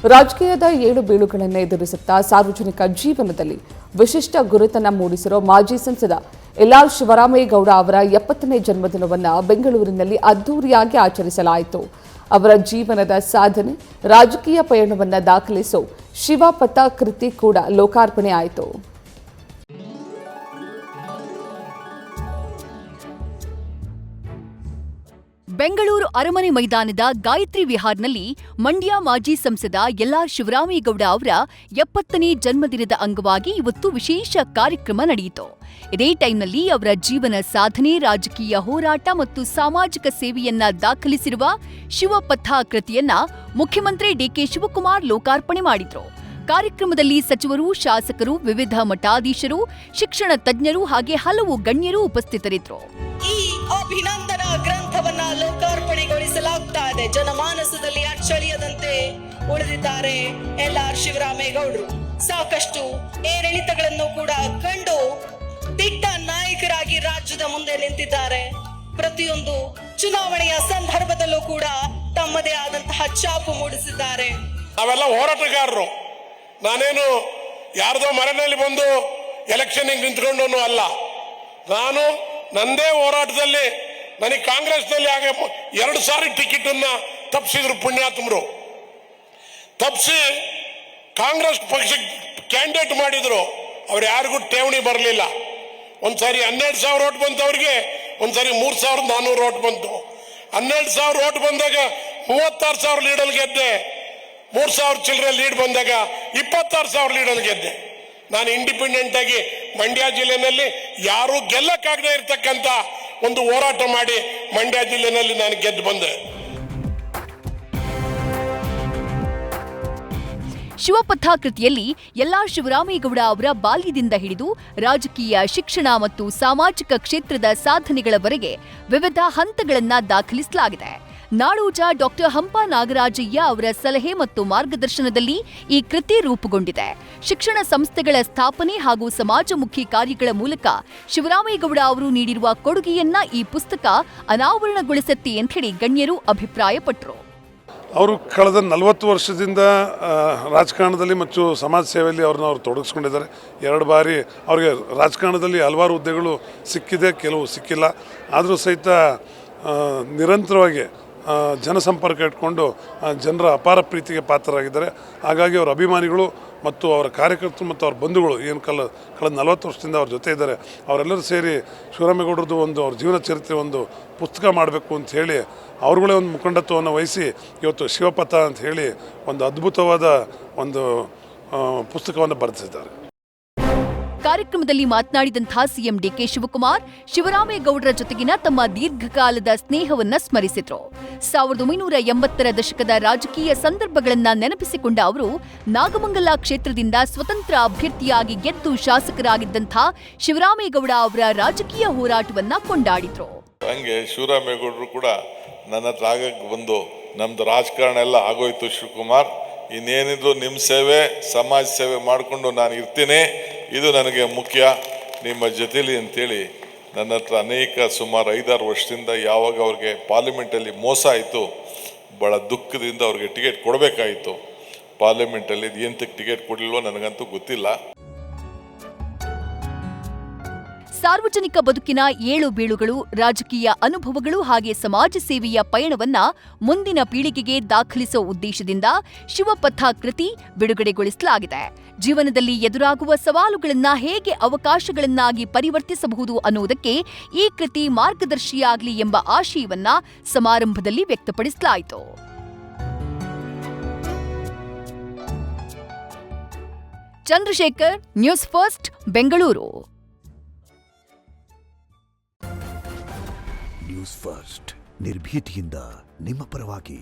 ರಾಜಕೀಯದ ಏಳು ಬೀಳುಗಳನ್ನು ಎದುರಿಸುತ್ತಾ ಸಾರ್ವಜನಿಕ ಜೀವನದಲ್ಲಿ ವಿಶಿಷ್ಟ ಗುರುತನ್ನು ಮೂಡಿಸಿರೋ ಮಾಜಿ ಸಂಸದ ಎಲ್.ಆರ್. ಶಿವರಾಮೇಗೌಡ ಅವರ 70ನೇ ಜನ್ಮದಿನವನ್ನು ಬೆಂಗಳೂರಿನಲ್ಲಿ ಅದ್ದೂರಿಯಾಗಿ ಆಚರಿಸಲಾಯಿತು. ಅವರ ಜೀವನದ ಸಾಧನೆ, ರಾಜಕೀಯ ಪಯಣವನ್ನು ದಾಖಲಿಸೋ ಶಿವಪಥ ಕೃತಿ ಕೂಡ ಲೋಕಾರ್ಪಣೆ ಆಯಿತು. ಬೆಂಗಳೂರು ಅರಮನೆ ಮೈದಾನದ ಗಾಯತ್ರಿ ವಿಹಾರ್ನಲ್ಲಿ ಮಂಡ್ಯ ಮಾಜಿ ಸಂಸದ ಎಲ್.ಆರ್. ಶಿವರಾಮೇಗೌಡ ಅವರ 70ನೇ ಜನ್ಮದಿನದ ಅಂಗವಾಗಿ ಇವತ್ತು ವಿಶೇಷ ಕಾರ್ಯಕ್ರಮ ನಡೆಯಿತು. ಇದೇ ಟೈಮ್ನಲ್ಲಿ ಅವರ ಜೀವನ ಸಾಧನೆ, ರಾಜಕೀಯ ಹೋರಾಟ ಮತ್ತು ಸಾಮಾಜಿಕ ಸೇವೆಯನ್ನ ದಾಖಲಿಸಿರುವ ಶಿವಪಥ ಕೃತಿಯನ್ನ ಮುಖ್ಯಮಂತ್ರಿ ಡಿಕೆ ಶಿವಕುಮಾರ್ ಲೋಕಾರ್ಪಣೆ ಮಾಡಿದ್ರು. ಕಾರ್ಯಕ್ರಮದಲ್ಲಿ ಸಚಿವರು, ಶಾಸಕರು, ವಿವಿಧ ಮಠಾಧೀಶರು, ಶಿಕ್ಷಣ ತಜ್ಞರು ಹಾಗೆ ಹಲವು ಗಣ್ಯರು ಉಪಸ್ಥಿತರಿದ್ದರು. ಈ ಅಭಿನಂದನಾ ಗ್ರಂಥವನ್ನ ಲೋಕಾರ್ಪಣೆಗೊಳಿಸಲಾಗ್ತಾ ಇದೆ. ಜನಮಾನಸದಲ್ಲಿ ಅಚ್ಚಳಿಯದಂತೆ ಉಳಿದಿದ್ದಾರೆ ಎಲ್.ಆರ್. ಶಿವರಾಮೇಗೌಡರು. ಸಾಕಷ್ಟು ಏರಿಳಿತಗಳನ್ನು ಕೂಡ ಕಂಡು ದಿಟ್ಟ ನಾಯಕರಾಗಿ ರಾಜ್ಯದ ಮುಂದೆ ನಿಂತಿದ್ದಾರೆ. ಪ್ರತಿಯೊಂದು ಚುನಾವಣೆಯ ಸಂದರ್ಭದಲ್ಲೂ ಕೂಡ ತಮ್ಮದೇ ಆದಂತಹ ಛಾಪು ಮೂಡಿಸಿದ್ದಾರೆ. ನಾವೆಲ್ಲ ಹೋರಾಟಗಾರರು. ನಾನೇನು ಯಾರ್ದೋ ಮನೆಯಲ್ಲಿ ಬಂದು ಎಲೆಕ್ಷನ್ ನಿಂತ್ಕೊಂಡವನು ಅಲ್ಲ. ನಾನು ನಂದೇ ಹೋರಾಟದಲ್ಲಿ ನನಗೆ ಕಾಂಗ್ರೆಸ್ನಲ್ಲಿ ಆಗ 2 ಸಾರಿ ಟಿಕೆಟ್ ಅನ್ನ ತಪ್ಪಿಸಿದ್ರು ಪುಣ್ಯಾತ್ಮರು. ತಪ್ಪಿಸಿ ಕಾಂಗ್ರೆಸ್ ಪಕ್ಷಕ್ಕೆ ಕ್ಯಾಂಡಿಡೇಟ್ ಮಾಡಿದ್ರು. ಅವ್ರು ಯಾರಿಗೂ ಠೇವಣಿ ಬರಲಿಲ್ಲ. ಒಂದ್ಸಾರಿ 12,000 ಓಟ್ ಬಂತು ಅವ್ರಿಗೆ, ಒಂದ್ಸಾರಿ 3,400 ಓಟ್ ಬಂತು. 12,000 ಓಟ್ ಬಂದಾಗ 36,000 ಲೀಡಲ್ಲಿ ಗೆದ್ದೆ. 3,000 ಚಿಲ್ಲರೆ ಲೀಡ್ ಬಂದಾಗ 26,000 ಲೀಡಲ್ಲಿ ಗೆದ್ದೆ. ನಾನು ಇಂಡಿಪೆಂಡೆಂಟ್ ಆಗಿ ಮಂಡ್ಯ ಜಿಲ್ಲೆನಲ್ಲಿ ಯಾರು ಗೆಲ್ಲಕ್ಕಾಗದೇ ಇರತಕ್ಕಂತ ಒಂದು ಹೋರಾಟ ಮಾಡಿ ಮಂಡ್ಯ ಜಿಲ್ಲೆನಲ್ಲಿ ನಾನು ಗೆದ್ದು ಬಂದೆ. ಶಿವಪಥ ಕೃತಿಯಲ್ಲಿ ಎಲ್.ಆರ್. ಶಿವರಾಮೇಗೌಡ ಅವರ ಬಾಲ್ಯದಿಂದ ಹಿಡಿದು ರಾಜಕೀಯ, ಶಿಕ್ಷಣ ಮತ್ತು ಸಾಮಾಜಿಕ ಕ್ಷೇತ್ರದ ಸಾಧನೆಗಳವರೆಗೆ ವಿವಿಧ ಹಂತಗಳನ್ನ ದಾಖಲಿಸಲಾಗಿದೆ. ನಾಡೋಜ ಡಾ. ಹಂಪ ನಾಗರಾಜಯ್ಯ ಅವರ ಸಲಹೆ ಮತ್ತು ಮಾರ್ಗದರ್ಶನದಲ್ಲಿ ಈ ಕೃತಿ ರೂಪುಗೊಂಡಿದೆ. ಶಿಕ್ಷಣ ಸಂಸ್ಥೆಗಳ ಸ್ಥಾಪನೆ ಹಾಗೂ ಸಮಾಜಮುಖಿ ಕಾರ್ಯಗಳ ಮೂಲಕ ಶಿವರಾಮೇಗೌಡ ಅವರು ನೀಡಿರುವ ಕೊಡುಗೆಯನ್ನ ಈ ಪುಸ್ತಕ ಅನಾವರಣಗೊಳಿಸುತ್ತೆ ಅಂತ ಹೇಳಿ ಗಣ್ಯರು ಅಭಿಪ್ರಾಯಪಟ್ಟರು. ಅವರು ಕಳೆದ 40 ವರ್ಷದಿಂದ ರಾಜಕಾರಣದಲ್ಲಿ ಮತ್ತು ಸಮಾಜ ಸೇವೆಯಲ್ಲಿ ಅವ್ರು ತೊಡಗಿಸ್ಕೊಂಡಿದ್ದಾರೆ. 2 ಬಾರಿ ಅವ್ರಿಗೆ ರಾಜಕಾರಣದಲ್ಲಿ ಹಲವಾರು ಹುದ್ದೆಗಳು ಸಿಕ್ಕಿದೆ, ಕೆಲವು ಸಿಕ್ಕಿಲ್ಲ. ಆದರೂ ಸಹಿತ ನಿರಂತರವಾಗಿ ಜನಸಂಪರ್ಕ ಇಟ್ಕೊಂಡು ಜನರ ಅಪಾರ ಪ್ರೀತಿಗೆ ಪಾತ್ರರಾಗಿದ್ದಾರೆ. ಹಾಗಾಗಿ ಅವರ ಅಭಿಮಾನಿಗಳು ಮತ್ತು ಅವರ ಕಾರ್ಯಕರ್ತರು ಮತ್ತು ಅವ್ರ ಬಂಧುಗಳು ಏನು ಕಳೆದ 40 ವರ್ಷದಿಂದ ಅವ್ರ ಜೊತೆ ಇದ್ದಾರೆ. ಅವರೆಲ್ಲರೂ ಸೇರಿ ಶಿವರಾಮೇಗೌಡರದ್ದು ಅವ್ರ ಜೀವನ ಚರಿತ್ರೆ ಒಂದು ಪುಸ್ತಕ ಮಾಡಬೇಕು ಅಂತ ಹೇಳಿ ಅವ್ರುಗಳೇ ಒಂದು ಮುಖಂಡತ್ವವನ್ನು ವಹಿಸಿ ಇವತ್ತು ಶಿವಪಥ ಅಂತ ಹೇಳಿ ಒಂದು ಅದ್ಭುತವಾದ ಒಂದು ಪುಸ್ತಕವನ್ನು ಬರೆದಿದ್ದಾರೆ. ಕಾರ್ಯಕ್ರಮದಲ್ಲಿ ಮಾತನಾಡಿದಂತಹ ಸಿಎಂ ಡಿಕೆ ಶಿವಕುಮಾರ್ ಶಿವರಾಮೇಗೌಡರ ಜೊತೆಗಿನ ತಮ್ಮ ದೀರ್ಘಕಾಲದ ಸ್ನೇಹವನ್ನ ಸ್ಮರಿಸಿದ್ರು. 1980ರ ದಶಕದ ರಾಜಕೀಯ ಸಂದರ್ಭಗಳನ್ನ ನೆನಪಿಸಿಕೊಂಡ ಅವರು ನಾಗಮಂಗಲ ಕ್ಷೇತ್ರದಿಂದ ಸ್ವತಂತ್ರ ಅಭ್ಯರ್ಥಿಯಾಗಿ ಗೆದ್ದು ಶಾಸಕರಾಗಿದ್ದಂತಹ ಶಿವರಾಮೇಗೌಡ ಅವರ ರಾಜಕೀಯ ಹೋರಾಟವನ್ನ ಕೊಂಡಾಡಿದ್ರು. ಹಂಗೆ ಶಿವರಾಮೇಗೌಡರು ಕೂಡ ನನ್ನ ಹತ್ರ ಆಗಕ್ಕೆ ಬಂದು ನಮ್ದು ರಾಜಕಾರಣ ಎಲ್ಲ ಆಗೋಯ್ತು ಶಿವಕುಮಾರ್, ಇನ್ನೇನಿದ್ರು ನಿಮ್ಮ ಸೇವೆ, ಸಮಾಜ ಸೇವೆ ಮಾಡಿಕೊಂಡು ನಾನು ಇರ್ತೀನಿ, ಇದು ನನಗೆ ಮುಖ್ಯ, ನಿಮ್ಮ ಜೊತೆಲಿ ಅಂತೇಳಿ ನನ್ನ ಹತ್ರ ಅನೇಕ ಸುಮಾರು 5-6 ವರ್ಷದಿಂದ ಯಾವಾಗ ಅವ್ರಿಗೆ ಪಾರ್ಲಿಮೆಂಟಲ್ಲಿ ಮೋಸ ಆಯಿತು, ಭಾಳ ದುಃಖದಿಂದ ಅವ್ರಿಗೆ ಟಿಕೆಟ್ ಕೊಡಬೇಕಾಯಿತು. ಪಾರ್ಲಿಮೆಂಟಲ್ಲಿ ಎಂತಕ್ಕೆ ಟಿಕೆಟ್ ಕೊಡಲಿಲ್ವೋ ನನಗಂತೂ ಗೊತ್ತಿಲ್ಲ. ಸಾರ್ವಜನಿಕ ಬದುಕಿನ ಏಳು ಬೀಳುಗಳು, ರಾಜಕೀಯ ಅನುಭವಗಳು ಹಾಗೆ ಸಮಾಜ ಸೇವೆಯ ಪಯಣವನ್ನ ಮುಂದಿನ ಪೀಳಿಗೆಗೆ ದಾಖಲಿಸುವ ಉದ್ದೇಶದಿಂದ ಶಿವಪಥ ಕೃತಿ ಬಿಡುಗಡೆಗೊಳಿಸಲಾಗಿದೆ. ಜೀವನದಲ್ಲಿ ಎದುರಾಗುವ ಸವಾಲುಗಳನ್ನ ಹೇಗೆ ಅವಕಾಶಗಳನ್ನಾಗಿ ಪರಿವರ್ತಿಸಬಹುದು ಅನ್ನುವುದಕ್ಕೆ ಈ ಕೃತಿ ಮಾರ್ಗದರ್ಶಿಯಾಗಲಿ ಎಂಬ ಆಶಯವನ್ನ ಸಮಾರಂಭದಲ್ಲಿ ವ್ಯಕ್ತಪಡಿಸಲಾಯಿತು. Chandrashekar, news first, Bengaluru. News first ನಿರ್ಭೀತಿಯಿಂದ ನಿಮ್ಮ ಪರವಾಗಿ.